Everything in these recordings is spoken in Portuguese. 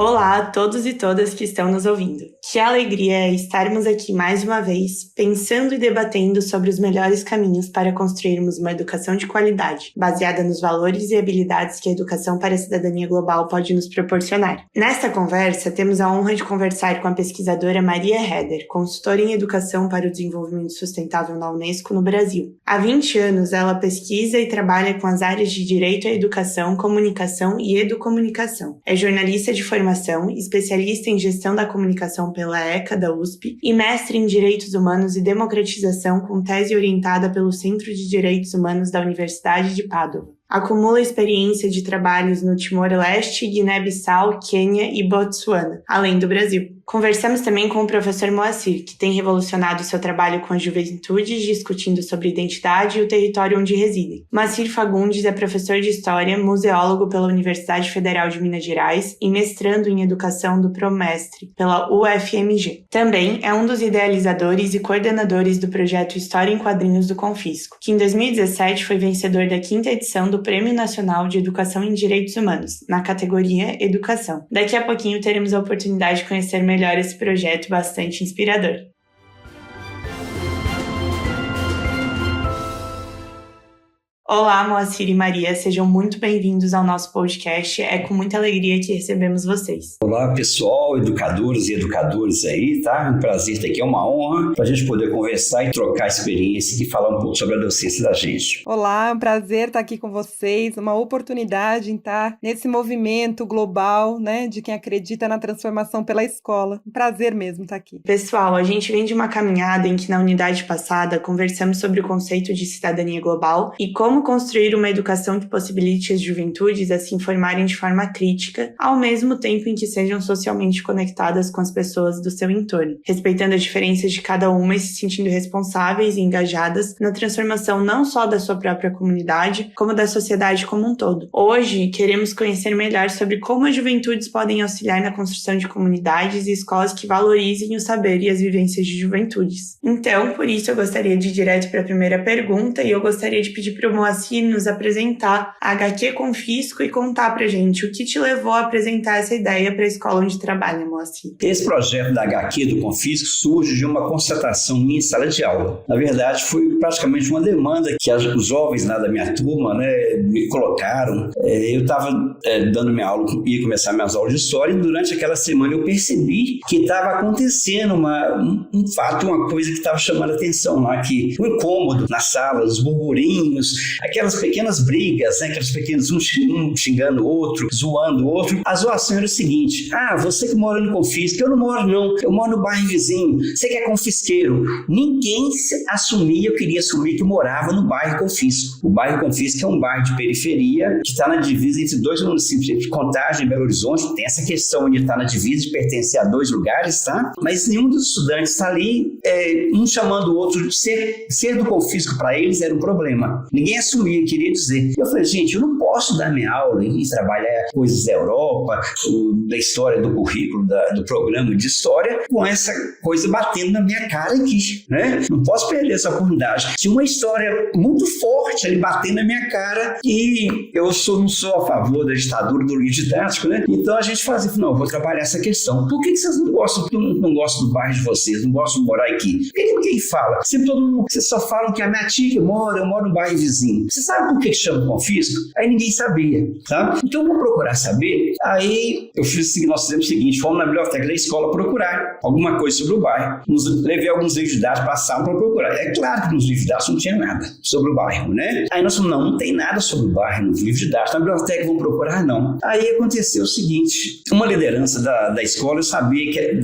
Olá a todos e todas que estão nos ouvindo. Que alegria é estarmos aqui mais uma vez, pensando e debatendo sobre os melhores caminhos para construirmos uma educação de qualidade, baseada nos valores e habilidades que a educação para a cidadania global pode nos proporcionar. Nesta conversa, temos a honra de conversar com a pesquisadora Maria Heder, consultora em educação para o desenvolvimento sustentável na Unesco no Brasil. Há 20 anos, ela pesquisa e trabalha com as áreas de Direito à Educação, Comunicação e Educomunicação. É jornalista de formação, especialista em gestão da comunicação pela ECA da USP e mestre em Direitos Humanos e Democratização com tese orientada pelo Centro de Direitos Humanos da Universidade de Pádua. Acumula experiência de trabalhos no Timor-Leste, Guiné-Bissau, Quênia e Botsuana, além do Brasil. Conversamos também com o professor Moacir, que tem revolucionado seu trabalho com a juventude, discutindo sobre identidade e o território onde residem. Moacir Fagundes é professor de História, museólogo pela Universidade Federal de Minas Gerais e mestrando em Educação do Promestre, pela UFMG. Também é um dos idealizadores e coordenadores do projeto História em Quadrinhos do Confisco, que em 2017 foi vencedor da 5ª edição do Prêmio Nacional de Educação em Direitos Humanos, na categoria Educação. Daqui a pouquinho teremos a oportunidade de conhecer melhor esse projeto bastante inspirador. Olá, Moacir e Maria, sejam muito bem-vindos ao nosso podcast. É com muita alegria que recebemos vocês. Olá, pessoal, educadores e educadoras aí, tá? Um prazer estar aqui, é uma honra para a gente poder conversar e trocar experiência e falar um pouco sobre a docência da gente. Olá, é um prazer estar aqui com vocês, uma oportunidade em estar nesse movimento global, né, de quem acredita na transformação pela escola. Um prazer mesmo estar aqui. Pessoal, a gente vem de uma caminhada em que na unidade passada conversamos sobre o conceito de cidadania global e como construir uma educação que possibilite as juventudes a se informarem de forma crítica, ao mesmo tempo em que sejam socialmente conectadas com as pessoas do seu entorno, respeitando as diferenças de cada uma e se sentindo responsáveis e engajadas na transformação não só da sua própria comunidade, como da sociedade como um todo. Hoje, queremos conhecer melhor sobre como as juventudes podem auxiliar na construção de comunidades e escolas que valorizem o saber e as vivências de juventudes. Então, por isso, eu gostaria de ir direto para a primeira pergunta e eu gostaria de pedir para o Moacir nos apresentar a HQ Confisco e contar pra gente o que te levou a apresentar essa ideia para a escola onde trabalha, Moacir. Esse projeto da HQ do Confisco surge de uma constatação minha em sala de aula. Na verdade, foi praticamente uma demanda que os jovens lá da minha turma, me colocaram. Eu estava dando minha aula, ia começar minhas aulas de história e durante aquela semana eu percebi que estava acontecendo um fato, uma coisa que estava chamando a atenção lá, que o incômodo na sala, os burburinhos, aquelas pequenas brigas, aquelas pequenas, um xingando o outro, zoando o outro. A zoação era o seguinte: você que mora no Confisco, eu não moro não, eu moro no bairro vizinho, você que é confisqueiro. Ninguém eu queria assumir que morava no bairro Confisco. O bairro Confisco é um bairro de periferia que está na divisa entre dois municípios, de Contagem e Belo Horizonte. Tem essa questão de estar na divisa, de pertencer a dois lugares, tá? Mas nenhum dos estudantes está ali, um chamando o outro de ser do Confisco para eles era um problema. Ninguém assumia, queria dizer. Eu falei, gente, eu não posso dar minha aula e trabalhar coisas da Europa, da história do currículo, do programa de história, com essa coisa batendo na minha cara aqui, né? Não posso perder essa oportunidade. Tinha uma história muito forte ali batendo na minha cara e eu não sou a favor da ditadura do livro didático, né? Então a gente fazia, não, eu vou trabalhar essa questão. Por que vocês não gostam? Porque eu não gosto do bairro de vocês, não gosto de morar aqui. Por que ninguém fala? Sempre todo mundo, vocês só falam que a minha tia eu moro no bairro vizinho. Você sabe por que chama Confisco? Aí ninguém sabia, tá? Então eu vou procurar saber. Aí nós fizemos o seguinte, fomos na biblioteca da escola procurar alguma coisa sobre o bairro. Levei alguns livros didáticos para a sala para procurar. É claro que nos livros didáticos não tinha nada sobre o bairro, né? Aí nós falamos, não tem nada sobre o bairro nos livros didáticos. Na biblioteca vamos procurar, não. Aí aconteceu o seguinte, uma liderança da escola, eu sabia que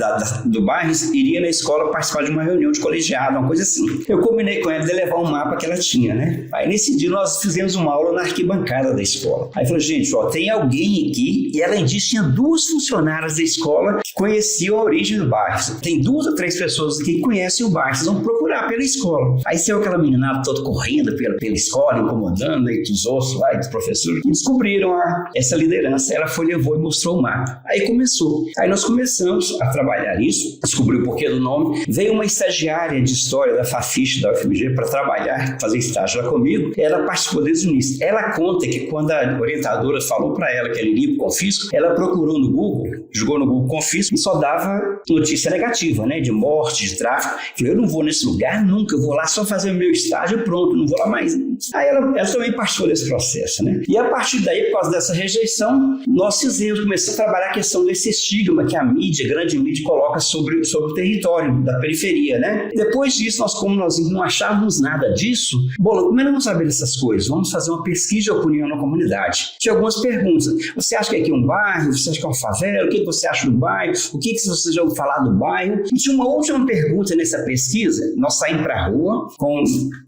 do bairro iria na escola participar de uma reunião de colegiado, uma coisa assim. Eu combinei com ela de levar um mapa que ela tinha, né? Aí nesse dia nós fizemos uma aula na arquibancada da escola. Aí falou, gente, tem alguém aqui, e além disso tinha 2 funcionárias da escola que conheciam a origem do bairro. Tem 2 ou 3 pessoas que conhecem o bairro, vocês vão procurar pela escola. Aí saiu aquela meninada toda correndo pela escola, incomodando aí dos outros lá, dos professores, e descobriram essa liderança. Ela levou e mostrou o mapa. Aí começou. Aí nós começamos a trabalhar isso, descobriu o porquê do nome. Veio uma estagiária de história da Fafiche da UFMG para trabalhar, fazer estágio lá comigo. Ela participou desde o início. Ela conta que quando a orientadora falou para ela que ela iria para o Confisco, ela procurou no Google, jogou no Google Confisco e só dava notícia negativa, né? De morte, de tráfico. Falei, eu não vou nesse lugar nunca, eu vou lá só fazer o meu estágio e pronto, não vou lá mais. Aí ela também participou desse processo, né? E a partir daí, por causa dessa rejeição, nós começamos a trabalhar a questão desse estigma que a mídia, a grande mídia, coloca sobre o território da periferia, né? Depois disso, como nós não achávamos nada disso, bom, como é que vamos saber dessas coisas? Vamos fazer uma pesquisa de opinião na comunidade. Tinha algumas perguntas. Você acha que aqui é um bairro? Você acha que é uma favela? O que você acha do bairro? O que você já ouviu falar do bairro? E tinha uma última pergunta nessa pesquisa. Nós saímos para a rua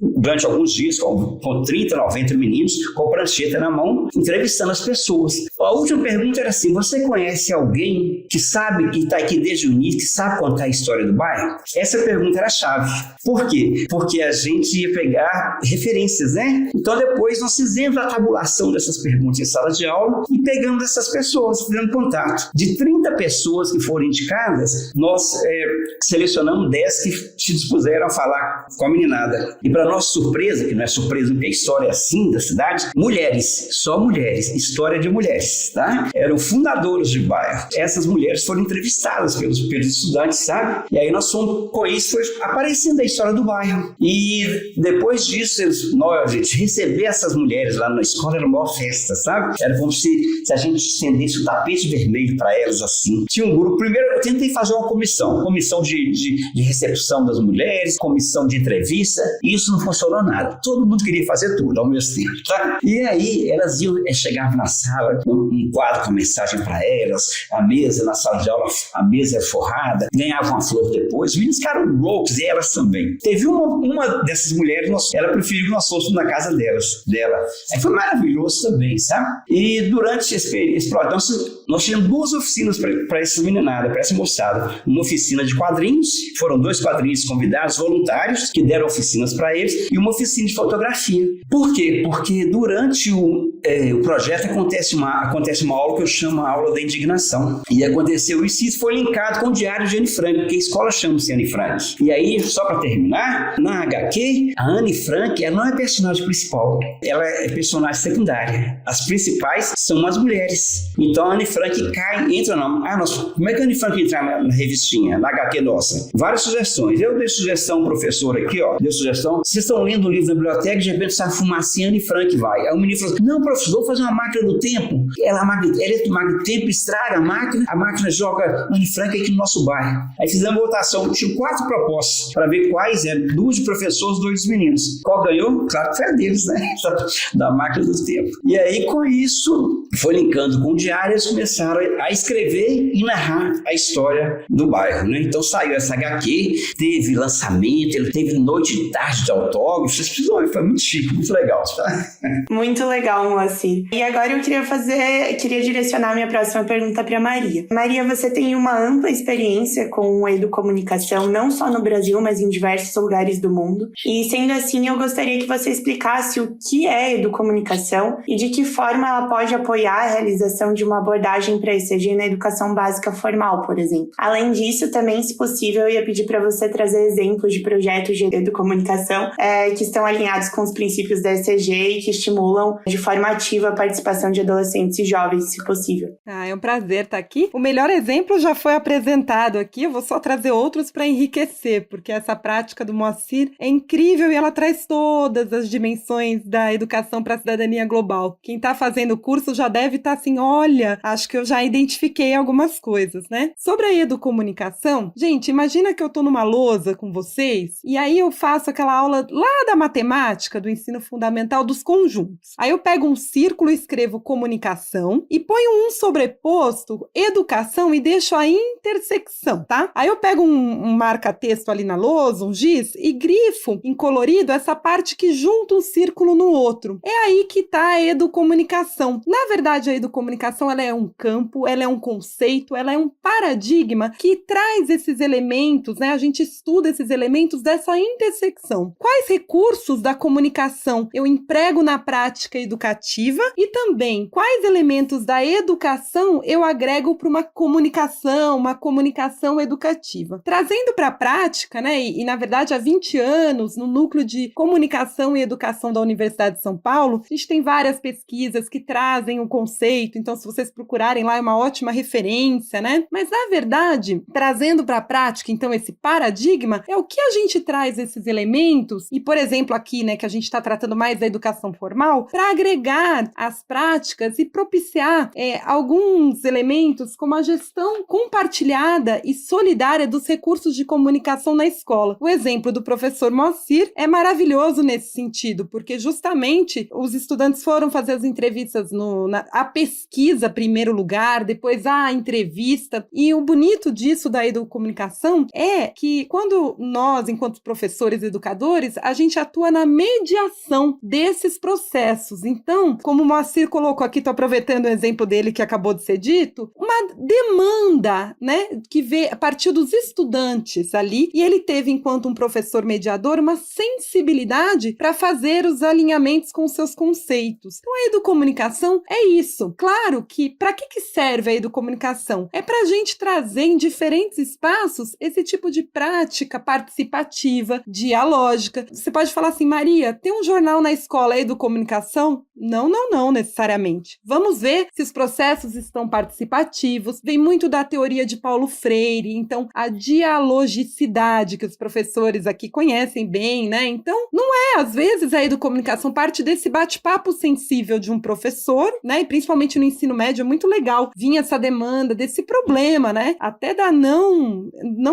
durante alguns dias com 30, 90 meninos com prancheta na mão, entrevistando as pessoas. A última pergunta era assim: você conhece alguém que sabe, que está aqui desde o início, que sabe contar a história do bairro? Essa pergunta era a chave. Por quê? Porque a gente ia pegar referências, né? Então depois nós fizemos a tabulação dessas perguntas em sala de aula e pegamos essas pessoas, fazendo contato. De 30 pessoas que foram indicadas, nós selecionamos 10 que se dispuseram a falar com a meninada. E para nossa surpresa, que não é surpresa porque a história é assim da cidade, mulheres, só mulheres, história de mulheres, tá? Eram fundadoras de bairro. Essas mulheres foram entrevistadas pelos estudantes, sabe? E aí nós fomos, com isso, foi aparecendo a história do bairro. E depois disso, gente, receber essas mulheres lá na escola era uma maior festa, sabe? Era como se a gente estendesse o tapete vermelho para elas assim. Tinha um grupo, primeiro eu tentei fazer uma comissão de recepção das mulheres, comissão de entrevista, e isso não funcionou nada. Todo mundo queria fazer tudo ao mesmo tempo, tá? E aí elas chegavam na sala, um quadro com mensagem para elas, a mesa na sala de aula, a mesa forrada, ganhavam uma flor depois, os meninos ficaram loucos, e elas também. Teve uma dessas mulheres, ela preferiu que nós fôssemos na casa dela. Aí foi maravilhoso também, sabe? E durante esse projeto, nós tivemos 2 oficinas para essa meninada, para essa moçada. Uma oficina de quadrinhos, foram 2 quadrinhos convidados, voluntários, que deram oficinas para eles, e uma oficina de fotografia. Por quê? Porque durante o projeto acontece uma aula que eu chamo a aula da indignação. E aconteceu isso, e isso foi linkado com o diário de Anne Frank, porque a escola chama-se Anne Frank. E aí, só para terminar, na HQ, a Anne Frank, ela não é personagem principal, ela é personagem secundária. As principais são as mulheres. Então a Anne Frank entra na... como é que a Anne Frank entra na revistinha, na HQ nossa? Várias sugestões. Eu dei sugestão, professor aqui, deu sugestão. Vocês estão lendo o livro da biblioteca, de repente sai fumacinha, Anne Frank vai. Aí o menino falou: não, professor, vou fazer uma máquina do tempo. Ela do tempo, estraga a máquina joga Anne Frank aqui no nosso bairro. Aí fizemos votação, tinha 4 propostas para ver quais eram, 2 de professores, 2 de meninos. Qual ganhou? Claro que foi a deles, né? Da máquina do tempo. E aí, com isso, foi linkando com o diário, eles começaram a escrever e narrar a história do bairro, né? Então saiu essa HQ, teve lançamento, ele teve noite e tarde de autógrafos, foi muito chique, muito legal, tá? Muito legal, Moacir. E agora eu queria direcionar minha próxima pergunta para Maria. Maria, você tem uma ampla experiência com educomunicação, não só no Brasil, mas em diversos lugares do mundo. E sendo assim, eu gostaria que você explicasse o que é educomunicação e de que forma ela pode apoiar a realização de uma abordagem para ECG na educação básica formal, por exemplo. Além disso, também, se possível, eu ia pedir para você trazer exemplos de projetos de educomunicação que estão alinhados com os princípios da ECG e que estimulam de forma ativa a participação de adolescentes e jovens, se possível. É um prazer estar aqui. O melhor exemplo já foi apresentado aqui, eu vou só trazer outros para enriquecer, porque essa prática do Moacir é incrível e ela traz todas as dimensões da educação para a cidadania global. Quem está fazendo o curso já deve estar assim, olha, acho que eu já identifiquei algumas coisas, né? Sobre a educomunicação, gente, imagina que eu estou numa lousa com vocês e aí eu faço aquela aula lá da matemática, do ensino fundamental dos conjuntos. Aí eu pego um círculo, escrevo comunicação e ponho um sobreposto, educação, e deixo a intersecção, tá? Aí eu pego um marca-texto ali na lousa, um giz, e grifo em colorido essa parte que junta um círculo no outro. É aí que tá a educomunicação. Na verdade, a educomunicação ela é um campo, ela é um conceito, ela é um paradigma que traz esses elementos, né? A gente estuda esses elementos dessa intersecção. Quais recursos da comunicação eu emprego na prática educativa e também quais elementos da educação eu agrego para uma comunicação educativa. Trazendo para a prática, né? E na verdade há 20 anos, no Núcleo de Comunicação e Educação da Universidade de São Paulo, a gente tem várias pesquisas que trazem o conceito, então se vocês procurarem lá é uma ótima referência, né? Mas na verdade, trazendo para a prática, então, esse paradigma, é o que a gente traz esses elementos, e por exemplo aqui, né, que a gente está tratando mais da educação formal, para agregar as práticas e propiciar alguns elementos como a gestão compartilhada e solidária dos recursos de comunicação na escola. O exemplo do professor Moacir é maravilhoso nesse sentido, porque justamente os estudantes foram fazer as entrevistas, a pesquisa primeiro lugar, depois a entrevista, e o bonito disso da educomunicação é que quando nós, enquanto professores e educadores, a gente atua na mediação desses processos. Então, como o Moacir colocou aqui, estou aproveitando o exemplo dele que acabou de ser dito, uma demanda, né, que veio a partir dos estudantes ali, e ele teve, enquanto um professor mediador, uma sensibilidade para fazer os alinhamentos com os seus conceitos. Então, a educomunicação é isso. Claro que, para que serve a educomunicação? É para a gente trazer em diferentes espaços esse tipo de prática participativa, dialógica. Você pode falar assim, Maria, tem um jornal na escola, é educomunicação? Não necessariamente. Vamos ver se os processos estão participativos. Vem muito da teoria de Paulo Freire, então a dialogicidade que os professores aqui conhecem bem, né? Então, não é, às vezes, a educomunicação parte desse bate-papo sensível de um professor, né? E principalmente no ensino médio é muito legal. Vinha essa demanda desse problema, né? Até da não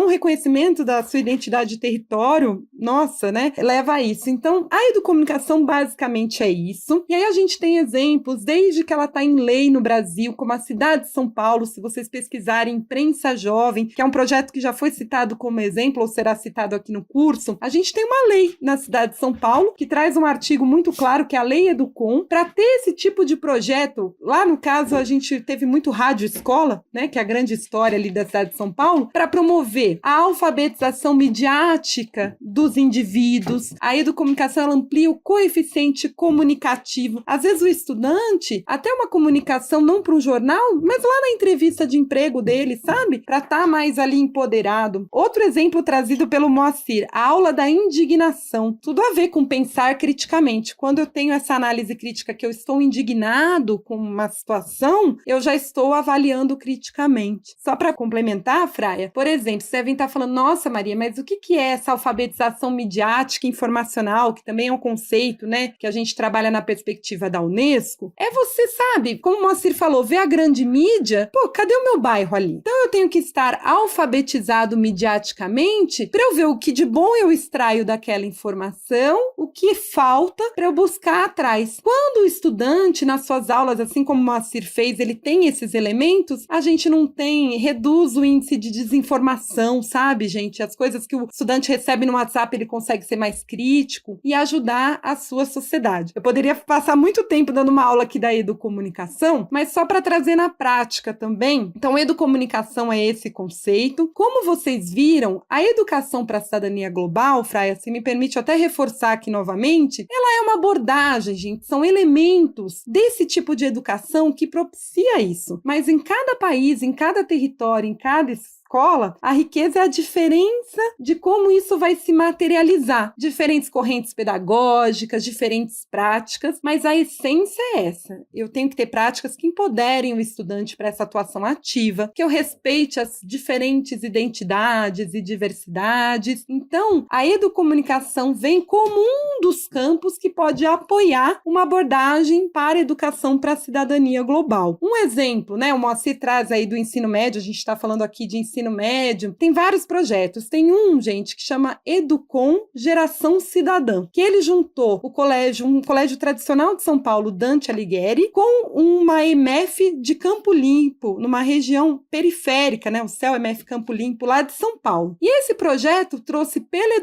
reconhecimento da sua identidade de território, nossa, né? Leva a isso. Então, a educomunicação basicamente é isso. E aí a gente tem exemplos, desde que ela está em lei no Brasil, como a cidade de São Paulo, se vocês pesquisarem Imprensa Jovem, que é um projeto que já foi citado como exemplo, ou será citado aqui no curso, a gente tem uma lei na cidade de São Paulo, que traz um artigo muito claro, que é a Lei Educom, para ter esse tipo de projeto. Lá, no caso, a gente teve muito rádio escola, né, que é a grande história ali da cidade de São Paulo, para promover a alfabetização midiática dos indivíduos. A educomunicação ela amplia o coeficiente comunicativo. Às vezes o estudante, até uma comunicação não para um jornal, mas lá na entrevista de emprego dele, sabe? Para estar mais ali empoderado. Outro exemplo trazido pelo Moacir, a aula da indignação. Tudo a ver com pensar criticamente. Quando eu tenho essa análise crítica que eu estou indignado com uma situação, eu já estou avaliando criticamente. Só para complementar, Fraia, por exemplo, vocês devem estar falando, nossa, Maria, mas o que é essa alfabetização midiática informacional, que também é um conceito, né, que a gente trabalha na perspectiva da Unesco? É você, sabe, como o Moacir falou, ver a grande mídia, pô, cadê o meu bairro ali? Então eu tenho que estar alfabetizado midiaticamente para eu ver o que de bom eu extraio daquela informação, o que falta para eu buscar atrás. Quando o estudante, nas suas aulas, assim como o Moacir fez, ele tem esses elementos, a gente não reduz o índice de desinformação, sabe, gente? As coisas que o estudante recebe no WhatsApp, ele consegue ser mais crítico e ajudar a sua sociedade. Eu poderia passar muito tempo dando uma aula aqui da educomunicação, mas só para trazer na prática também. Então, educomunicação é esse conceito. Como vocês viram, a educação para a cidadania global, Fraia, se me permite até reforçar aqui novamente, ela é uma abordagem, gente, são elementos desse tipo de educação que propicia isso. Mas em cada país, em cada território, em cada escola, a riqueza é a diferença de como isso vai se materializar. Diferentes correntes pedagógicas, diferentes práticas, mas a essência é essa. Eu tenho que ter práticas que empoderem o estudante para essa atuação ativa, que eu respeite as diferentes identidades e diversidades. Então, a educomunicação vem como um dos campos que pode apoiar uma abordagem para a educação para a cidadania global. Um exemplo, né? O Moacir traz aí do ensino médio, a gente está falando aqui de ensino ensino médio, tem vários projetos. Tem um, gente, que chama Educom Geração Cidadã, que ele juntou um colégio tradicional de São Paulo, Dante Alighieri, com uma EMF de Campo Limpo, numa região periférica, né, o CEL EMF Campo Limpo, lá de São Paulo. E esse projeto trouxe pela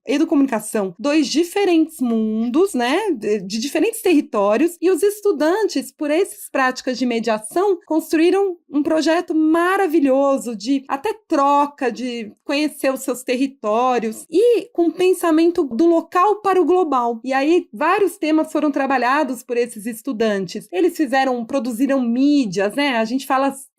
educomunicação, dois diferentes mundos, né, de diferentes territórios, e os estudantes, por essas práticas de mediação, construíram um projeto maravilhoso de até troca, de conhecer os seus territórios e com pensamento do local para o global. E aí vários temas foram trabalhados por esses estudantes. Eles produziram mídias, né? A gente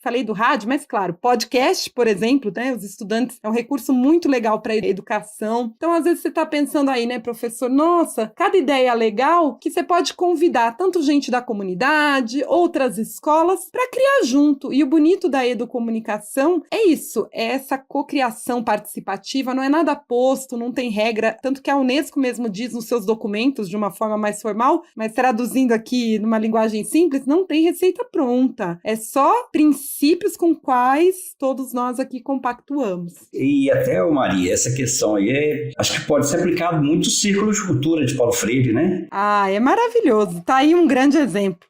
falei do rádio, mas claro, podcast, por exemplo, né? Os estudantes é um recurso muito legal para a educação. Então, às vezes você está pensando aí, né, professor? Nossa, cada ideia legal que você pode convidar tanto gente da comunidade, outras escolas, para criar junto. E o bonito da educomunicação é isso, é essa cocriação participativa, não é nada posto, não tem regra, tanto que a Unesco mesmo diz nos seus documentos de uma forma mais formal, mas traduzindo aqui numa linguagem simples, não tem receita pronta. É só princípios com quais todos nós aqui compactuamos. E até, Maria, essa questão aí acho que pode ser aplicado muito no Círculo de Cultura de Paulo Freire, né? Ah, é maravilhoso. Tá aí um grande exemplo.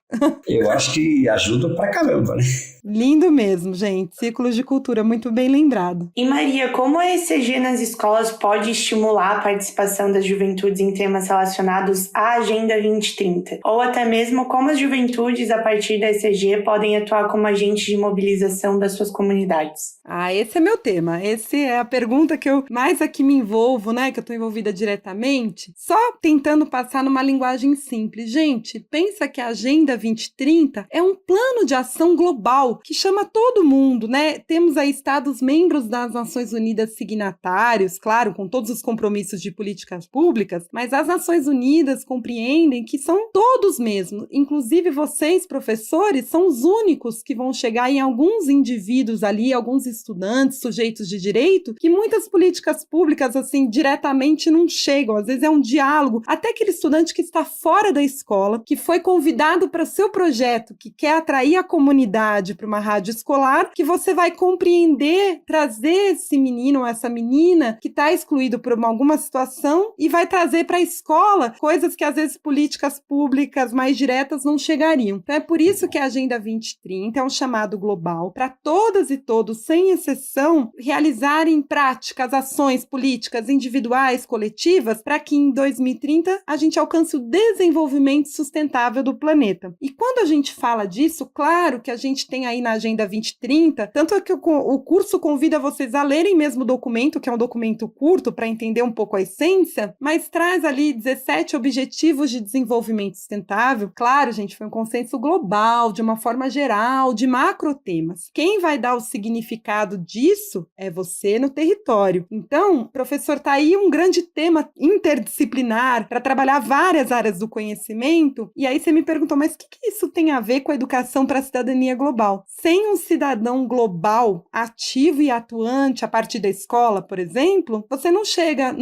Eu acho que ajuda pra caramba, né? Lindo mesmo, gente. Círculos de cultura, muito bem lembrado. E Maria, como a ECG nas escolas pode estimular a participação das juventudes em temas relacionados à Agenda 2030? Ou até mesmo como as juventudes, a partir da ECG, podem atuar como agentes de mobilização das suas comunidades? Ah, esse é meu tema. Essa é a pergunta que eu mais aqui me envolvo, né? Que eu estou envolvida diretamente. Só tentando passar numa linguagem simples. Gente, pensa que a Agenda 2030 é um plano de ação global que chama todo mundo, né? Temos aí Estados membros das Nações Unidas signatários, claro, com todos os compromissos de políticas públicas, mas as Nações Unidas compreendem que são todos mesmo, inclusive vocês, professores, são os únicos que vão chegar em alguns indivíduos ali, alguns estudantes, sujeitos de direito, que muitas políticas públicas, assim, diretamente não chegam, às vezes é um diálogo, até aquele estudante que está fora da escola, que foi convidado para o seu projeto, que quer atrair a comunidade para uma rádio escolar, que você vai compreender, trazer esse menino ou essa menina que está excluído por alguma situação e vai trazer para a escola coisas que às vezes políticas públicas mais diretas não chegariam. Então é por isso que a Agenda 2030 é um chamado global para todas e todos, sem exceção, realizarem práticas, ações políticas individuais, coletivas, para que em 2030 a gente alcance o desenvolvimento sustentável do planeta. E quando a gente fala disso, claro que a gente tem aí na Agenda 2030, tanto é que o curso convida vocês a lerem mesmo o documento, que é um documento curto para entender um pouco a essência, mas traz ali 17 objetivos de desenvolvimento sustentável. Claro, gente, foi um consenso global, de uma forma geral, de macro temas. Quem vai dar o significado disso é você no território. Então, professor, tá aí um grande tema interdisciplinar para trabalhar várias áreas do conhecimento, e aí você me perguntou, mas o que isso tem a ver com a educação para a cidadania global? Sem um cidadão global ativo e atuante a partir da escola, por exemplo, você não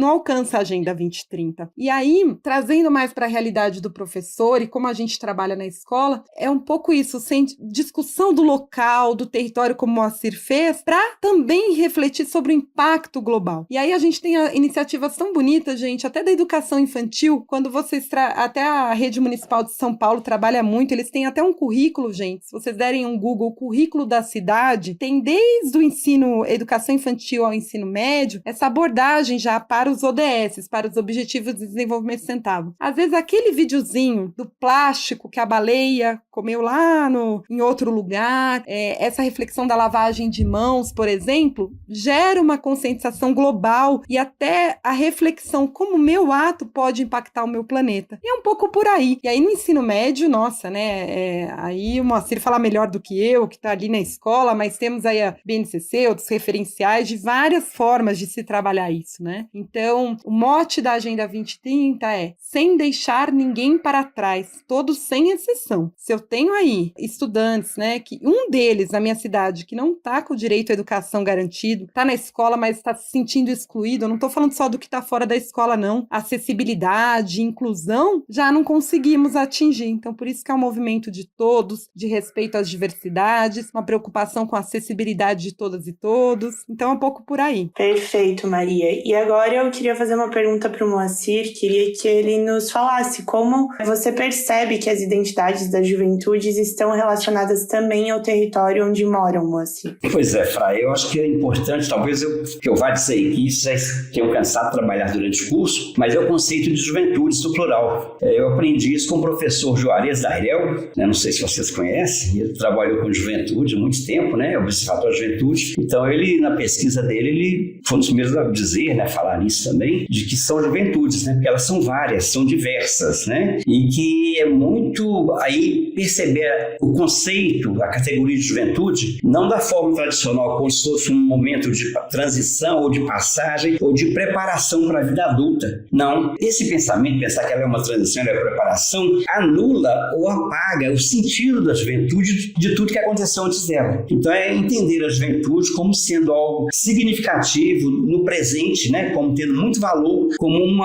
alcança a Agenda 2030. E aí, trazendo mais para a realidade do professor e como a gente trabalha na escola, é um pouco isso, sem discussão do local, do território, como o Moacir fez, para também refletir sobre o impacto global. E aí a gente tem iniciativas tão bonitas, gente, até da educação infantil, quando vocês até a Rede Municipal de São Paulo trabalha muito, eles têm até um currículo, gente, se vocês derem um Google, currículo da cidade, tem desde o ensino, educação infantil ao ensino médio, essa abordagem já para os ODS, para os Objetivos de Desenvolvimento Sustentável. Às vezes aquele videozinho do plástico que a baleia comeu lá em outro lugar, essa reflexão da lavagem de mãos, por exemplo, gera uma conscientização global e até a reflexão como o meu ato pode impactar o meu planeta. E é um pouco por aí. E aí no ensino médio, nossa, né, aí o Moacir fala melhor do que eu, que está ali na escola, mas temos aí a BNCC, outros referenciais de várias formas de se trabalhar isso, né? Então, o mote da Agenda 2030 é sem deixar ninguém para trás, todos sem exceção. Se eu tenho aí estudantes, né, que um deles na minha cidade que não está com o direito à educação garantido, está na escola, mas está se sentindo excluído, eu não estou falando só do que está fora da escola, não. Acessibilidade, inclusão, já não conseguimos atingir. Então, por isso que é um movimento de todos, de respeito às diversidades, uma preocupação com a acessibilidade de todas e todos. Então é um pouco por aí. Perfeito, Maria. E agora eu queria fazer uma pergunta para o Moacir, queria que ele nos falasse como você percebe que as identidades das juventudes estão relacionadas também ao território onde moram, Moacir. Pois é, Fra, eu acho que é importante, talvez eu vá dizer que isso é tenho cansado de trabalhar durante o curso, mas é o conceito de juventudes no plural. Eu aprendi isso com o professor Juarez Dairel, não sei se vocês conhecem, ele trabalhou com juventude há muito tempo, observatório de juventude. Então ele, na pesquisa dele, ele foi um dos primeiros a dizer, falar isso também, de que são juventudes, porque elas são várias, são diversas, e que é muito aí perceber o conceito, a categoria de juventude, não da forma tradicional, como se fosse um momento de transição ou de passagem ou de preparação para a vida adulta. Não, esse pensamento, pensar que ela é uma transição, ela é uma preparação, anula ou apaga o sentido da juventude de tudo que aconteceu antes dela. Então é entender a juventude como sendo algo significativo no presente, como tendo muito valor, como um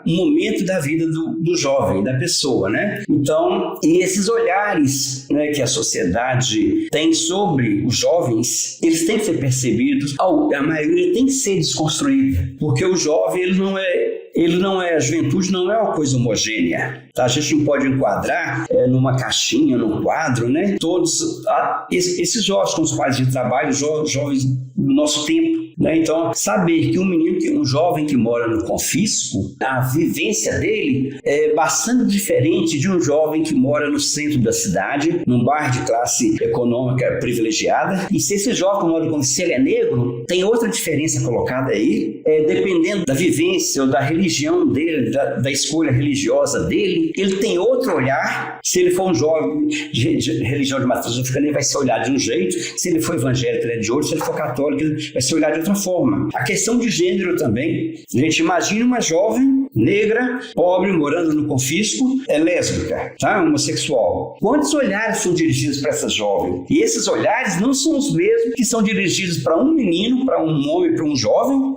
momento da vida do jovem, da pessoa, Então, e esses olhares, que a sociedade tem sobre os jovens, eles têm que ser percebidos, a maioria tem que ser desconstruída, porque o jovem, a juventude não é uma coisa homogênea, tá? A gente não pode enquadrar numa caixinha, num quadro, todos esses jovens com os quais a gente trabalha, jovens do nosso tempo, Então, saber que um jovem que mora no confisco, a vivência dele é bastante diferente de um jovem que mora no centro da cidade, num bairro de classe econômica privilegiada. E se esse jovem mora no confisco, se ele é negro, tem outra diferença colocada aí, dependendo da vivência ou da religião dele, da escolha religiosa dele, ele tem outro olhar. Se ele for um jovem de religião de matriz africana, ele vai ser olhado de um jeito. Se ele for evangélico, ele é de outro. Se ele for católico, ele vai ser olhado de outra forma. A questão de gênero também. A gente imagina uma jovem negra, pobre, morando no confisco, lésbica, tá? Homossexual. Quantos olhares são dirigidos para essa jovem? E esses olhares não são os mesmos que são dirigidos para um menino, para um homem, para um jovem,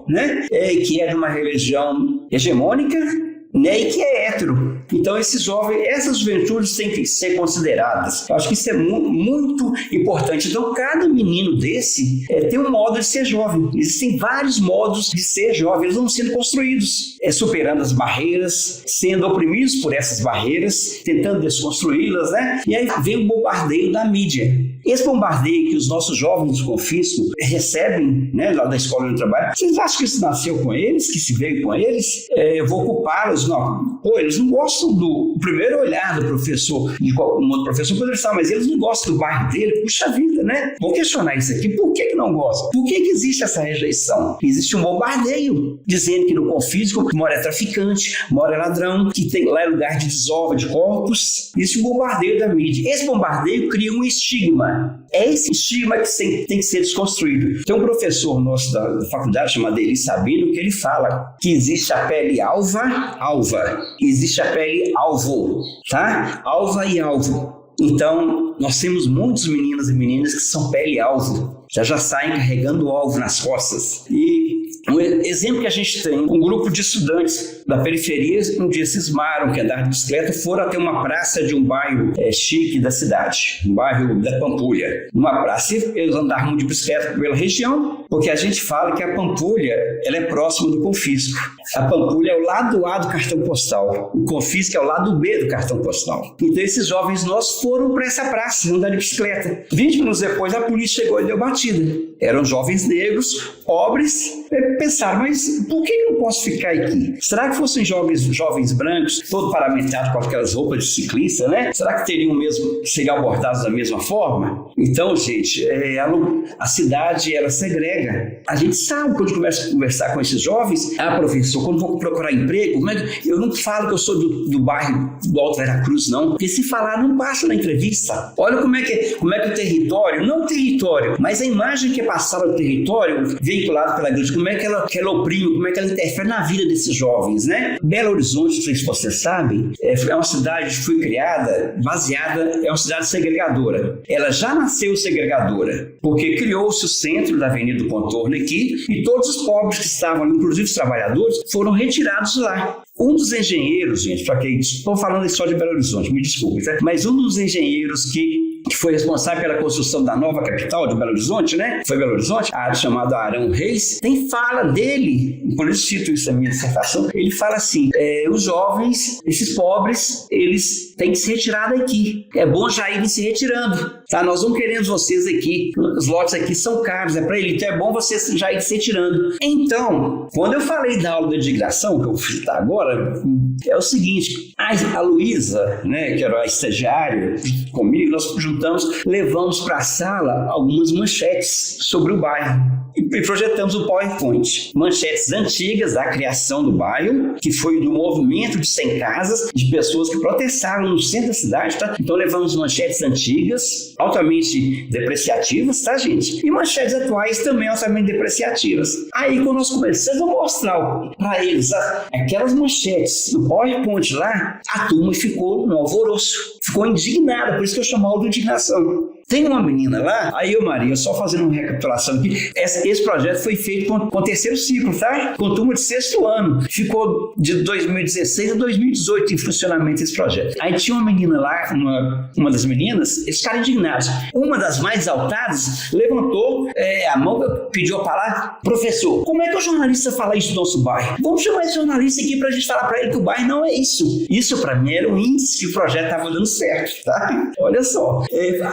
que é de uma religião hegemônica, e que é hétero. Então, essas juventudes têm que ser consideradas. Eu acho que isso é muito importante. Então, cada menino desse tem um modo de ser jovem. Existem vários modos de ser jovem. Eles vão sendo construídos, superando as barreiras, sendo oprimidos por essas barreiras, tentando desconstruí-las, E aí vem o bombardeio da mídia. Esse bombardeio que os nossos jovens do confisco recebem, lá da escola do trabalho, vocês acham que isso nasceu com eles, que se veio com eles? Eu vou ocupá-los? Não. Eles não gostam do primeiro olhar do professor, de um outro professor poderia estar, mas eles não gostam do bairro dele. Puxa vida, Vou questionar isso aqui. Por que não gostam? Por que existe essa rejeição? Existe um bombardeio dizendo que no confisco mora traficante, mora ladrão, que lá é lugar de desova de corpos. Existe um bombardeio da mídia. Esse bombardeio cria um estigma. É esse estigma que tem que ser desconstruído. Tem um professor nosso da faculdade chamado Eli Sabino que ele fala que existe a pele alva, existe a pele alvo, tá? Alva e alvo. Então, nós temos muitos meninos e meninas que são pele alvo, já saem carregando o alvo nas costas. E um exemplo que a gente tem, um grupo de estudantes da periferia um dia cismaram que andaram de bicicleta, foram até uma praça de um bairro chique da cidade, um bairro da Pampulha. Uma praça, eles andaram de bicicleta pela região, porque a gente fala que a Pampulha ela é próxima do confisco. A Pampulha é o lado A do cartão postal, o confisco é o lado B do cartão postal. Então esses jovens nossos foram para essa praça, andar de bicicleta. 20 minutos depois a polícia chegou e deu batida. Eram jovens negros, pobres, pensaram, mas por que eu não posso ficar aqui? Será que fossem jovens brancos, todo paramentados com aquelas roupas de ciclista, Será que seriam abordados da mesma forma? Então, gente, a cidade, ela segrega. A gente sabe, quando começa a conversar com esses jovens, professor, quando vou procurar emprego, eu não falo que eu sou do bairro do Alto Veracruz, não, porque se falar, não passa na entrevista. Olha como é que o território, não o território, mas a imagem que é passada do território, veiculada pela igreja, como é que ela oprime, como é que ela interfere na vida desses jovens, Belo Horizonte, não sei se vocês sabem, é uma cidade que foi criada, baseada, é uma cidade segregadora. Ela já nasceu segregadora, porque criou-se o centro da Avenida do do contorno aqui, e todos os pobres que estavam ali, inclusive os trabalhadores, foram retirados lá. Um dos engenheiros, gente, para quem estou falando só de Belo Horizonte, me desculpe, tá? Mas um dos engenheiros que foi responsável pela construção da nova capital de Belo Horizonte, né? Foi Belo Horizonte, chamado Arão Reis, tem fala dele, quando eu cito isso na minha dissertação, ele fala assim, os jovens, esses pobres, eles têm que se retirar daqui. É bom já irem se retirando, tá? Nós não queremos vocês aqui, os lotes aqui são caros, é para ele, então é bom vocês já irem se retirando. Então, quando eu falei da aula de integração, que eu vou citar agora, é o seguinte, a Luísa, né, que era a estagiária comigo, nós juntamos, levamos para a sala algumas manchetes sobre o bairro e projetamos o PowerPoint. Manchetes antigas da criação do bairro, que foi do movimento de 100 casas, de pessoas que protestaram no centro da cidade, tá? Então levamos manchetes antigas, altamente depreciativas, tá, gente? E manchetes atuais também altamente depreciativas. Aí quando nós começamos a mostrar para eles aquelas manchetes do PowerPoint lá, a turma ficou no alvoroço, ficou indignada, por isso que eu chamo de indignação. Tem uma menina lá, aí Maria, só fazendo uma recapitulação aqui, esse projeto foi feito com o terceiro ciclo, tá? Com turma de 6º ano. Ficou de 2016 a 2018 em funcionamento esse projeto. Aí tinha uma menina lá, uma das meninas, eles ficaram indignados. Uma das mais exaltadas levantou a mão, pediu a palavra, professor, como é que o jornalista fala isso no nosso bairro? Vamos chamar esse jornalista aqui pra gente falar pra ele que o bairro não é isso. Isso pra mim era um índice que o projeto estava dando certo, tá? Olha só.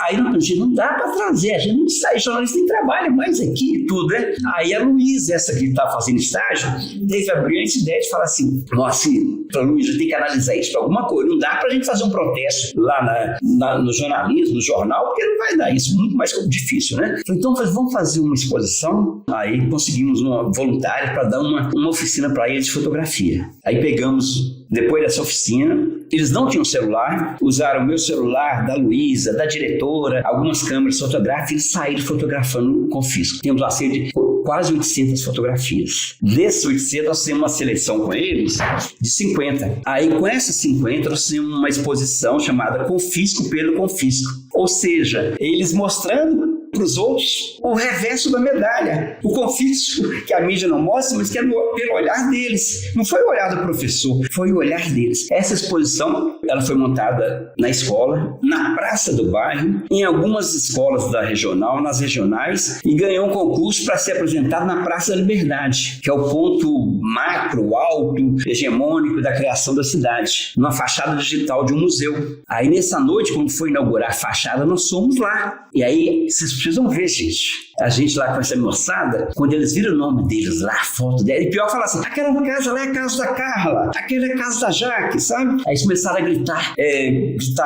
Aí não dá para trazer, a gente não sai, jornalista nem trabalha mais aqui e tudo, né? Aí a Luísa, essa que está fazendo estágio, teve a brilhante ideia de falar assim, nossa, Luísa, tem que analisar isso para alguma coisa, não dá para a gente fazer um protesto lá no jornalismo, no jornal, porque não vai dar isso, muito mais difícil, né? Então vamos fazer uma exposição, aí conseguimos uma voluntária para dar uma oficina para eles de fotografia. Aí pegamos, depois dessa oficina, eles não tinham celular, usaram o meu celular, da Luísa, da diretora, algumas câmeras fotográficas e saíram fotografando o confisco. Temos uma série de quase 800 fotografias. Desses 800, nós fizemos uma seleção com eles de 50. Aí, com essas 50, nós fizemos uma exposição chamada Confisco pelo Confisco. Ou seja, eles mostrando para os outros o reverso da medalha, o confisco que a mídia não mostra, mas que é pelo olhar deles. Não foi o olhar do professor, foi o olhar deles. Essa exposição, ela foi montada na escola, na praça do bairro, em algumas escolas da regional, nas regionais, e ganhou um concurso para ser apresentado na Praça da Liberdade, que é o ponto macro, alto, hegemônico da criação da cidade, numa fachada digital de um museu. Aí nessa noite, quando foi inaugurar a fachada, nós fomos lá. E aí, vocês precisam ver, gente. A gente lá com essa moçada, quando eles viram o nome deles lá, a foto dela, e pior falar assim, aquela casa lá é a casa da Carla, aquela é a casa da Jaque, sabe? Aí eles começaram a gritar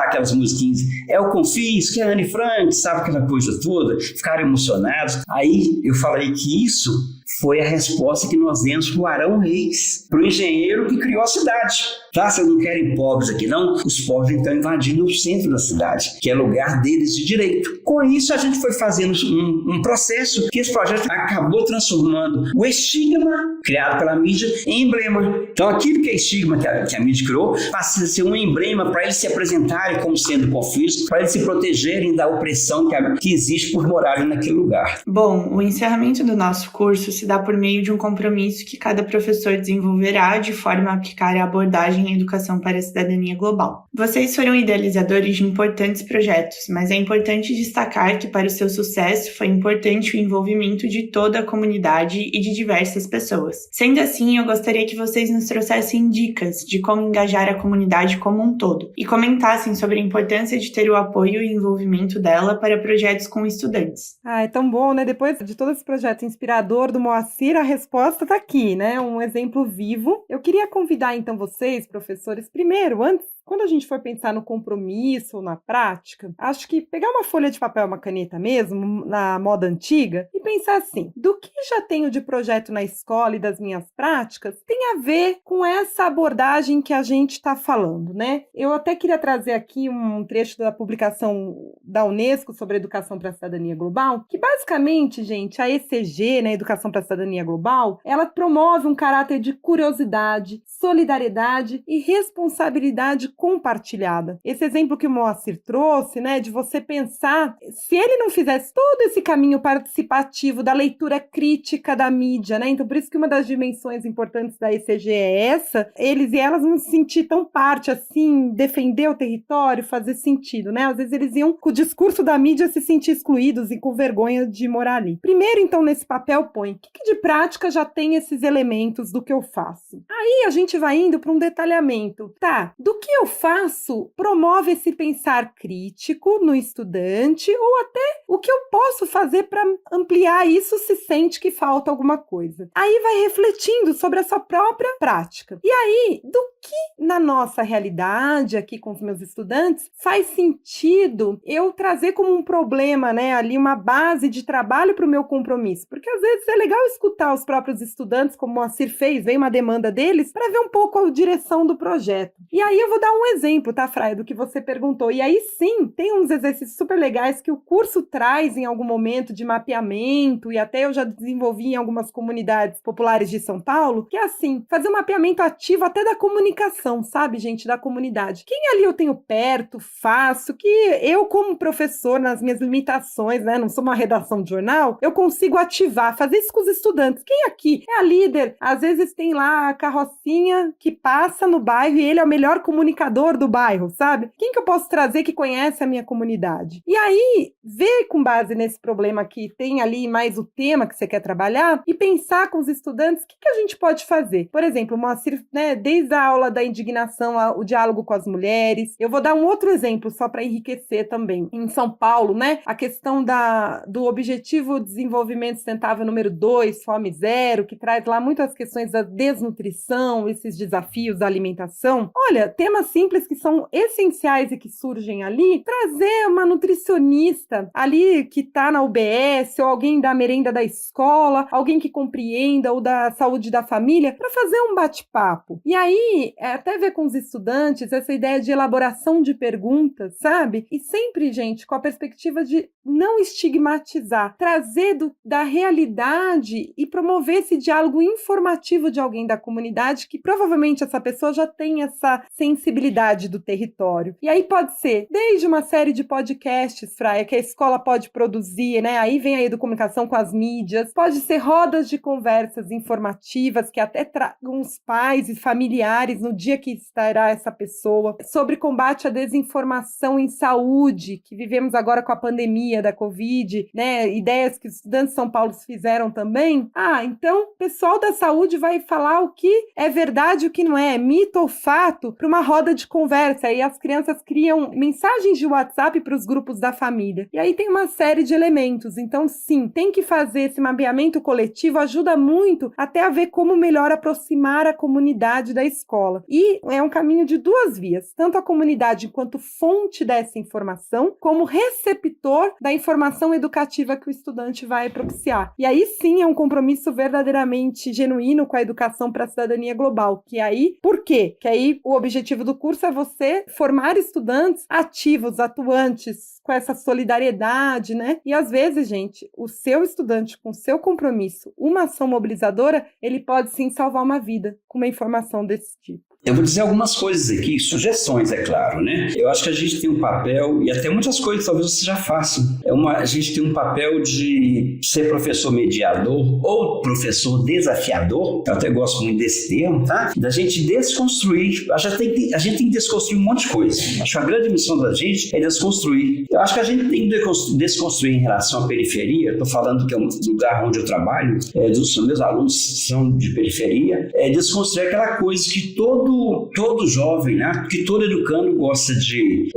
aquelas musiquinhas, é o Confisco, é a Anne Frank, sabe aquela coisa toda, ficaram emocionados. Aí eu falei que isso foi a resposta que nós demos para o Arão Reis, para o engenheiro que criou a cidade. Tá? Vocês não querem pobres aqui, não? Os pobres estão invadindo o centro da cidade, que é lugar deles de direito. Com isso, a gente foi fazendo um processo que esse projeto acabou transformando o estigma criado pela mídia em emblema. Então, aquilo que é estigma que a mídia criou passa a ser um emblema para eles se apresentarem como sendo confisco, para eles se protegerem da opressão que existe por morarem naquele lugar. Bom, o encerramento do nosso curso se dá por meio de um compromisso que cada professor desenvolverá de forma a aplicar a abordagem em Educação para a Cidadania Global. Vocês foram idealizadores de importantes projetos, mas é importante destacar que para o seu sucesso foi importante o envolvimento de toda a comunidade e de diversas pessoas. Sendo assim, eu gostaria que vocês nos trouxessem dicas de como engajar a comunidade como um todo e comentassem sobre a importância de ter o apoio e envolvimento dela para projetos com estudantes. É tão bom, né? Depois de todo esse projeto inspirador do Moacir, a resposta está aqui, né? Um exemplo vivo. Eu queria convidar, então, vocês, professores, primeiro, antes, quando a gente for pensar no compromisso ou na prática, acho que pegar uma folha de papel, uma caneta mesmo, na moda antiga, e pensar assim, do que já tenho de projeto na escola e das minhas práticas, tem a ver com essa abordagem que a gente está falando, né? Eu até queria trazer aqui um trecho da publicação da Unesco sobre Educação para a Cidadania Global, que basicamente, gente, a ECG, né, Educação para a Cidadania Global, ela promove um caráter de curiosidade, solidariedade e responsabilidade compartilhada. Esse exemplo que o Moacir trouxe, né, de você pensar, se ele não fizesse todo esse caminho participativo da leitura crítica da mídia, né, então por isso que uma das dimensões importantes da ECG é essa, eles e elas não se sentir tão parte, assim, defender o território, fazer sentido, né, às vezes eles iam com o discurso da mídia se sentir excluídos e com vergonha de morar ali. Primeiro, então, nesse papel põe, o que de prática já tem esses elementos do que eu faço? Aí a gente vai indo para um detalhamento, tá, do que eu faço promove esse pensar crítico no estudante ou até o que eu posso fazer para ampliar isso se sente que falta alguma coisa. Aí vai refletindo sobre a sua própria prática. E aí, do que na nossa realidade aqui com os meus estudantes faz sentido eu trazer como um problema, né, ali uma base de trabalho para o meu compromisso? Porque às vezes é legal escutar os próprios estudantes, como o Moacir fez, veio uma demanda deles, para ver um pouco a direção do projeto. E aí eu vou dar um exemplo, tá, Fraia, do que você perguntou. E aí sim, tem uns exercícios super legais que o curso traz em algum momento de mapeamento, e até eu já desenvolvi em algumas comunidades populares de São Paulo, que é assim, fazer um mapeamento ativo até da comunicação, sabe, gente, da comunidade. Quem ali eu tenho perto, faço, que eu como professor, nas minhas limitações, né, não sou uma redação de jornal, eu consigo ativar, fazer isso com os estudantes. Quem aqui é a líder? Às vezes tem lá a carrocinha que passa no bairro e ele é o melhor comunicador do bairro, sabe? Quem que eu posso trazer que conhece a minha comunidade? E aí, ver com base nesse problema que tem ali mais o tema que você quer trabalhar e pensar com os estudantes o que a gente pode fazer. Por exemplo, o Moacir, né, desde a aula da indignação, o diálogo com as mulheres. Eu vou dar um outro exemplo só para enriquecer também. Em São Paulo, né, a questão do Objetivo de Desenvolvimento Sustentável número 2, Fome Zero, que traz lá muitas questões da desnutrição, esses desafios da alimentação. Olha, temas simples que são essenciais e que surgem ali, trazer uma nutricionista ali que está na UBS, ou alguém da merenda da escola, alguém que compreenda, ou da saúde da família, para fazer um bate-papo. E aí, até ver com os estudantes essa ideia de elaboração de perguntas, sabe? E sempre, gente, com a perspectiva de não estigmatizar, trazer da realidade e promover esse diálogo informativo de alguém da comunidade que provavelmente essa pessoa já tem essa sensibilidade do território. E aí pode ser desde uma série de podcasts, Fraia, que a escola pode produzir, né? Aí vem a educomunicação com as mídias, pode ser rodas de conversas informativas que até tragam os pais e familiares no dia que estará essa pessoa, sobre combate à desinformação em saúde, que vivemos agora com a pandemia da Covid, né? Ideias que os estudantes de São Paulo fizeram também. Então o pessoal da saúde vai falar o que é verdade e o que não é, mito ou fato, para uma roda de conversa. E as crianças criam mensagens de WhatsApp para os grupos da família. E aí tem uma série de elementos. Então, sim, tem que fazer esse mapeamento coletivo, ajuda muito até a ver como melhor aproximar a comunidade da escola. E é um caminho de duas vias, tanto a comunidade enquanto fonte dessa informação, como receptor da informação educativa que o estudante vai propiciar. E aí sim é um compromisso verdadeiramente genuíno com a educação para a cidadania global. Que aí, por quê? Que aí o objetivo do curso é você formar estudantes ativos, atuantes, com essa solidariedade, né? E às vezes, gente, o seu estudante com o seu compromisso, uma ação mobilizadora, ele pode sim salvar uma vida com uma informação desse tipo. Eu vou dizer algumas coisas aqui, sugestões, é claro, né? Eu acho que a gente tem um papel, e até muitas coisas talvez você já faça. A gente tem um papel de ser professor mediador ou professor desafiador, eu até gosto muito desse termo, tá? Da gente desconstruir, a gente tem que desconstruir um monte de coisa. Acho que a grande missão da gente é desconstruir. Eu acho que a gente tem que desconstruir em relação à periferia, estou falando que é um lugar onde eu trabalho, os meus alunos são de periferia, desconstruir aquela coisa que todo jovem, né, que todo educando gosta de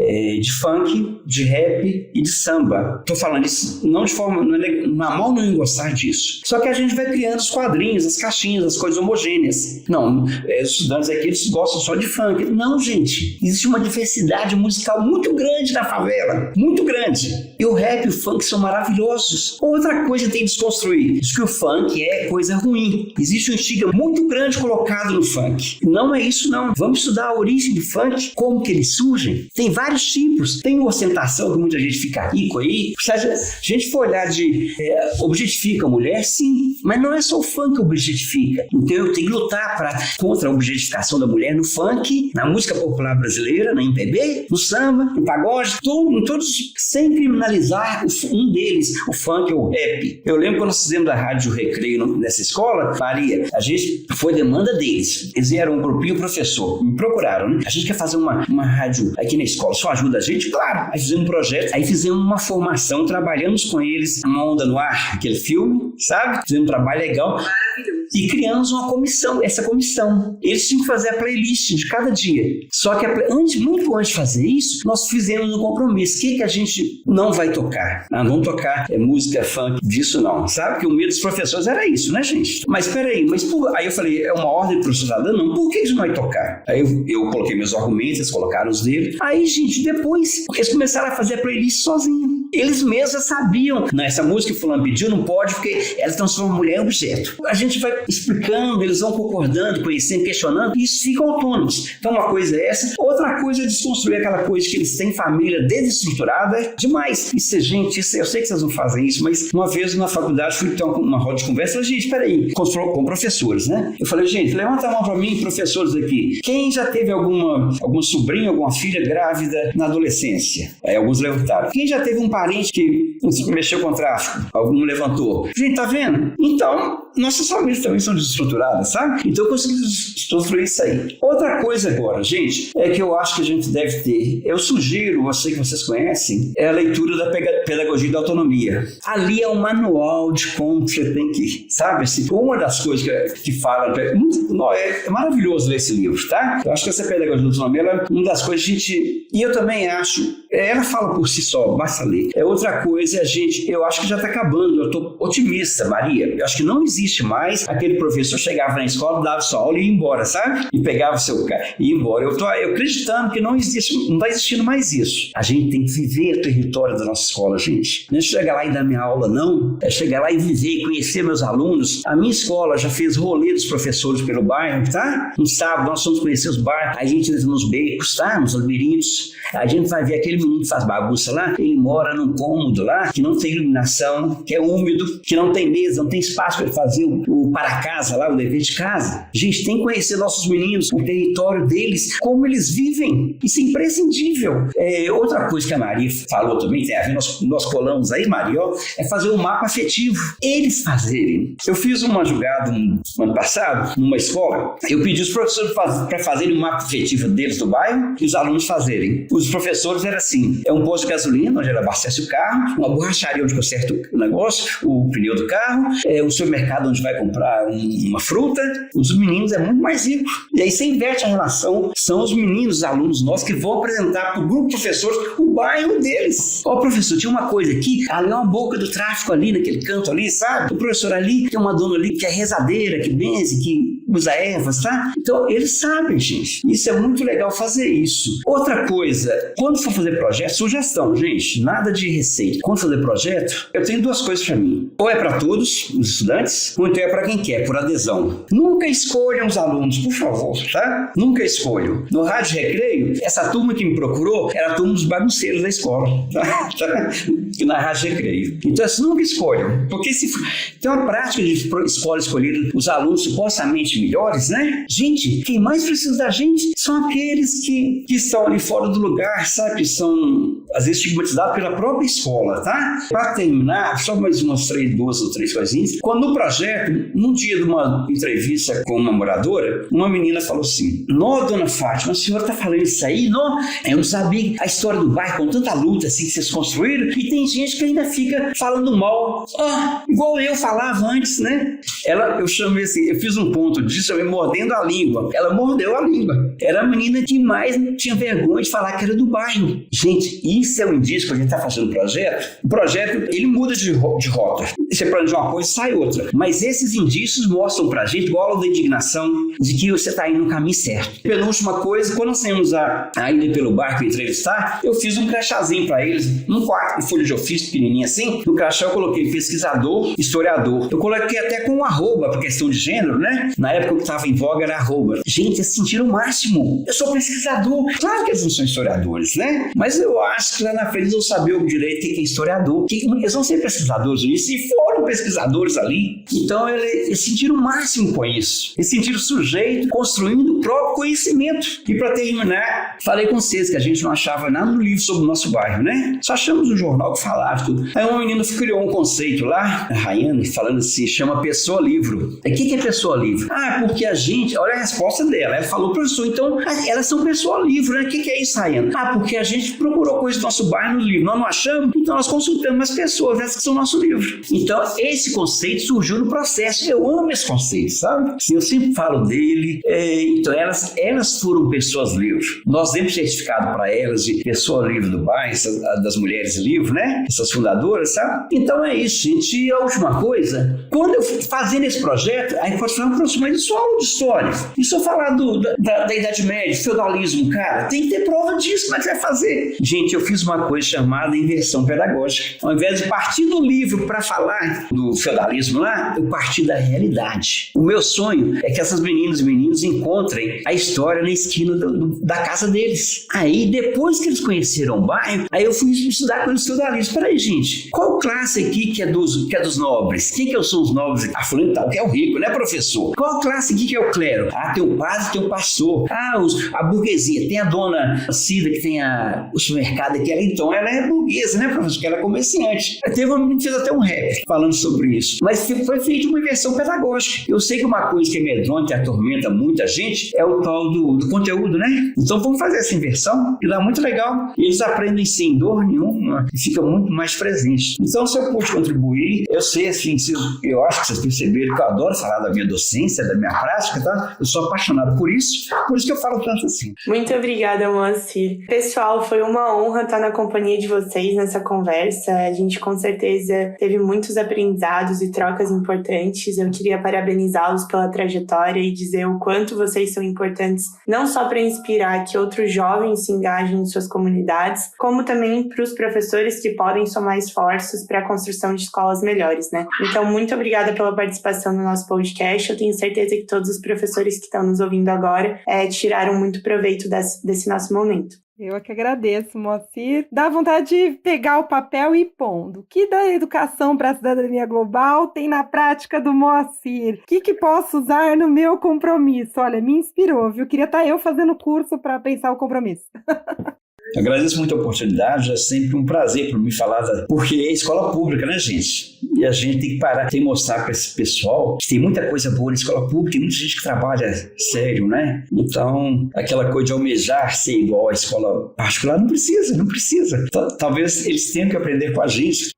funk, de rap e de samba. Estou falando isso não de forma, na mão não gostar disso. Só que a gente vai criando os quadrinhos, as caixinhas, as coisas homogêneas. Não, os estudantes aqui eles gostam só de funk. Não, gente, existe uma diversidade musical muito grande na favela, muito grande. E o rap e o funk são maravilhosos. Outra coisa tem que desconstruir, diz que o funk é coisa ruim. Existe um estigma muito grande colocado no funk. Não é isso isso não. Vamos estudar a origem do funk, como que eles surgem. Tem vários tipos. Tem ostentação, que muita gente fica rico aí. Se a gente for olhar objetifica a mulher, sim, mas não é só o funk que objetifica. Então eu tenho que lutar contra a objetificação da mulher no funk, na música popular brasileira, na MPB, no samba, no pagode, em todos, sem criminalizar um deles, o funk ou o rap. Eu lembro quando nós fizemos a Rádio Recreio nessa escola, Maria, a gente foi demanda deles. Eles eram um grupinho professor, me procuraram, né? A gente quer fazer uma rádio aqui na escola, só ajuda a gente? Claro. Aí fizemos um projeto, aí fizemos uma formação, trabalhamos com eles, Uma Onda no Ar, aquele filme, sabe? Fizemos um trabalho legal. Maravilhoso. E criamos uma comissão, essa comissão. Eles tinham que fazer a playlist de cada dia. Só que muito antes de fazer isso, nós fizemos um compromisso. O que a gente não vai tocar? Não tocar música funk, disso não. Sabe? Que o medo dos professores era isso, né, gente? Mas peraí, aí eu falei, é uma ordem para o cidadão? Não, por que a gente não vai tocar? Aí eu coloquei meus argumentos, eles colocaram os deles. Aí, gente, depois eles começaram a fazer a playlist sozinhos. Eles mesmos já sabiam. Não, essa música que o fulano pediu não pode porque ela transforma a mulher em objeto. A gente vai explicando, eles vão concordando, conhecendo, questionando, e isso fica autônomos. Então uma coisa é essa. Outra coisa é desconstruir aquela coisa que eles têm família desestruturada demais. Isso, gente, eu sei que vocês não fazem isso, mas uma vez na faculdade fui ter uma roda de conversa e falei, gente, peraí, com professores, né? Eu falei, gente, levanta a mão pra mim, professores aqui. Quem já teve algum sobrinho, alguma filha grávida na adolescência? Aí alguns levantaram. Quem já teve um parente que mexeu com o tráfico? Algum levantou. Gente, tá vendo? Então, nossas famílias também são desestruturadas, sabe? Então eu consegui construir isso aí. Outra coisa agora, gente, é que eu acho que a gente deve ter, eu sugiro, eu sei que vocês conhecem, é a leitura da Pedagogia da Autonomia. Ali é um manual de como você tem que, sabe? Assim, uma das coisas que fala, é maravilhoso ler esse livro, tá? Eu acho que essa Pedagogia da Autonomia é uma das coisas que a gente, e eu também acho, ela fala por si só, basta ler. Outra coisa, eu acho que já está acabando, eu estou otimista, Maria, eu acho que não existe mais aquele professor chegava na escola, dava sua aula e ia embora, sabe? E pegava o seu carro e ia embora. Eu acreditando que não está existindo mais isso. A gente tem que viver o território da nossa escola, gente. Não é chegar lá e dar minha aula, não. É chegar lá e viver e conhecer meus alunos. A minha escola já fez rolê dos professores pelo bairro, tá? No sábado nós fomos conhecer os bairros, a gente entra nos becos, tá? Nos labirintos. A gente vai ver aquele menino que faz bagunça lá, ele mora num cômodo lá, que não tem iluminação, que é úmido, que não tem mesa, não tem espaço para ele fazer o para casa lá, o dever de casa. A gente tem que conhecer nossos meninos, o território deles, como eles vivem. Isso é imprescindível. Outra coisa que a Maria falou também, tem a ver, nós colamos aí, Maria, é fazer um mapa afetivo. Eles fazerem. Eu fiz uma jogada no ano passado, numa escola, eu pedi os professores para fazerem um mapa afetivo deles do bairro e os alunos fazerem. Os professores eram assim, é um posto de gasolina, onde ela abastece o carro, uma borracharia onde conserta o negócio, o pneu do carro, um supermercado onde vai comprar uma fruta. Os meninos é muito mais rico. E aí você inverte a relação, são os meninos, os alunos nossos que vão apresentar para o grupo de professores o bairro deles. Professor, tinha uma coisa aqui, ali é uma boca do tráfico ali, naquele canto ali, sabe? O professor ali, tem uma dona ali que é rezadeira, que benze, que usa ervas, tá? Então, eles sabem, gente. Isso é muito legal fazer isso. Outra coisa, quando for fazer projeto, sugestão, gente, nada de receita. Quando fazer projeto, eu tenho duas coisas para mim. Ou é para todos, os estudantes, ou então é para quem quer, por adesão. Nunca escolham os alunos, por favor, tá? Nunca escolham. No Rádio Recreio, essa turma que me procurou era a turma dos bagunceiros da escola, tá? Na Rádio Recreio. Então, assim, nunca escolham. Porque se tem uma prática de escola escolher os alunos supostamente melhores, né? Gente, quem mais precisa da gente são aqueles que estão ali fora do lugar, sabe? Que são, às vezes, estigmatizados pela própria escola, tá? Para terminar, só mais duas ou três coisinhas. Quando no projeto, num dia de uma entrevista com uma moradora, uma menina falou assim: "Nó, dona Fátima, a senhora tá falando isso aí? Nó, eu não sabia a história do bairro com tanta luta assim que vocês construíram, e tem gente que ainda fica falando mal. Igual eu falava antes, né?" Eu chamei assim, eu fiz um ponto disso, chamei mordendo a língua. Ela mordeu a língua. Era a menina que mais tinha vergonha de falar que era do bairro. Gente, Isso é um indício que a gente está fazendo um projeto. O projeto, ele muda de rota. Você planeja uma coisa, sai outra. Mas esses indícios mostram pra gente, igual a da indignação, de que você está indo no caminho certo. Penúltima coisa, quando nós saímos a ida pelo barco entrevistar, eu fiz um crachazinho para eles, um quarto de folha de ofício pequenininho assim. No crachá eu coloquei pesquisador, historiador. Eu coloquei até com um arroba, por questão de gênero, né? Na época que estava em voga era arroba. Gente, eles sentiram o máximo. Eu sou pesquisador. Claro que eles não são historiadores, né? Mas eu acho que lá na frente eles vão saber o direito o que é historiador. Eles vão ser pesquisadores, e se foram pesquisadores ali. Então eles sentiram o máximo com isso. Eles sentiram o sujeito construindo o próprio conhecimento. E para terminar, falei com vocês que a gente não achava nada no livro sobre o nosso bairro, né? Só achamos um jornal que falava tudo. Aí uma menina criou um conceito lá, a Rayane, falando assim, chama pessoa livro. O que é pessoa livre? Ah, porque a gente, olha a resposta dela, ela falou, professor, então elas são pessoa livre, né? O que é isso, Rayane? Ah, porque a gente procurou coisas do nosso bairro no livro, nós não achamos, então nós consultamos as pessoas, essas que são nosso livro. Então, esse conceito surgiu no processo. Eu amo esse conceito, sabe? Eu sempre falo dele. Então, elas foram pessoas livres. Nós demos certificado para elas de pessoa livre do bairro, das mulheres livres, né? Essas fundadoras, sabe? Então, é isso, gente. E a última coisa, quando eu fazendo esse projeto, aí pode falar, professor, mas isso é aula de história. E se eu falar da Idade Média, feudalismo, cara, tem que ter prova disso, como é que você vai fazer? Gente, eu fiz uma coisa chamada inversão pedagógica. Ao invés de partir do livro para falar do feudalismo lá, eu parti da realidade. O meu sonho é que essas meninas e meninos encontrem a história na esquina da casa deles. Aí, depois que eles conheceram o bairro, aí eu fui estudar com os feudalistas. Peraí, gente, qual classe aqui que é dos nobres? Quem que são os nobres? Ah, fulano tal, que é o rico, né, professor? Qual classe aqui que é o clero? Ah, tem o padre, tem o pastor. Ah, a burguesia. Tem a dona Cida, que tem o supermercado aqui. Então, ela é burguesa, né, professor? Que ela é comerciante. Teve uma menina que fez até um rap falando sobre isso. Mas foi feita uma inversão pedagógica. Eu sei que uma coisa que amedronta e atormenta muita gente é o tal do conteúdo, né? Então, vamos fazer essa inversão, que dá muito legal. E eles aprendem sem dor nenhuma e ficam muito mais presentes. Então, se eu pude contribuir, eu sei, assim, eu acho que vocês perceberam que eu adoro falar da minha docência, da minha prática, tá? Eu sou apaixonado por isso que eu falo tanto assim. Muito obrigada, Moacir. Pessoal, foi uma honra estar na companhia de vocês nessa conversa. A gente, com certeza, teve muitos aprendizados e trocas importantes. Eu queria parabenizá-los pela trajetória e dizer o quanto vocês são importantes, não só para inspirar que outros jovens se engajem em suas comunidades, como também para os professores que podem somar esforços para a construção de escolas melhores, né? Então, muito obrigada pela participação no nosso podcast. Eu tenho certeza que todos os professores que estão nos ouvindo agora tiraram muito proveito desse nosso momento. Eu que agradeço, Moacir. Dá vontade de pegar o papel e ir pondo. O que da educação para a cidadania global tem na prática do Moacir? O que posso usar no meu compromisso? Olha, me inspirou, viu? Queria estar eu fazendo curso para pensar o compromisso. Eu agradeço muito a oportunidade, é sempre um prazer para me falar, porque é escola pública, né, gente? E a gente tem que parar, tem que mostrar para esse pessoal que tem muita coisa boa na escola pública, tem muita gente que trabalha sério, né? Então, aquela coisa de almejar ser igual à escola particular, não precisa. Talvez eles tenham que aprender com a gente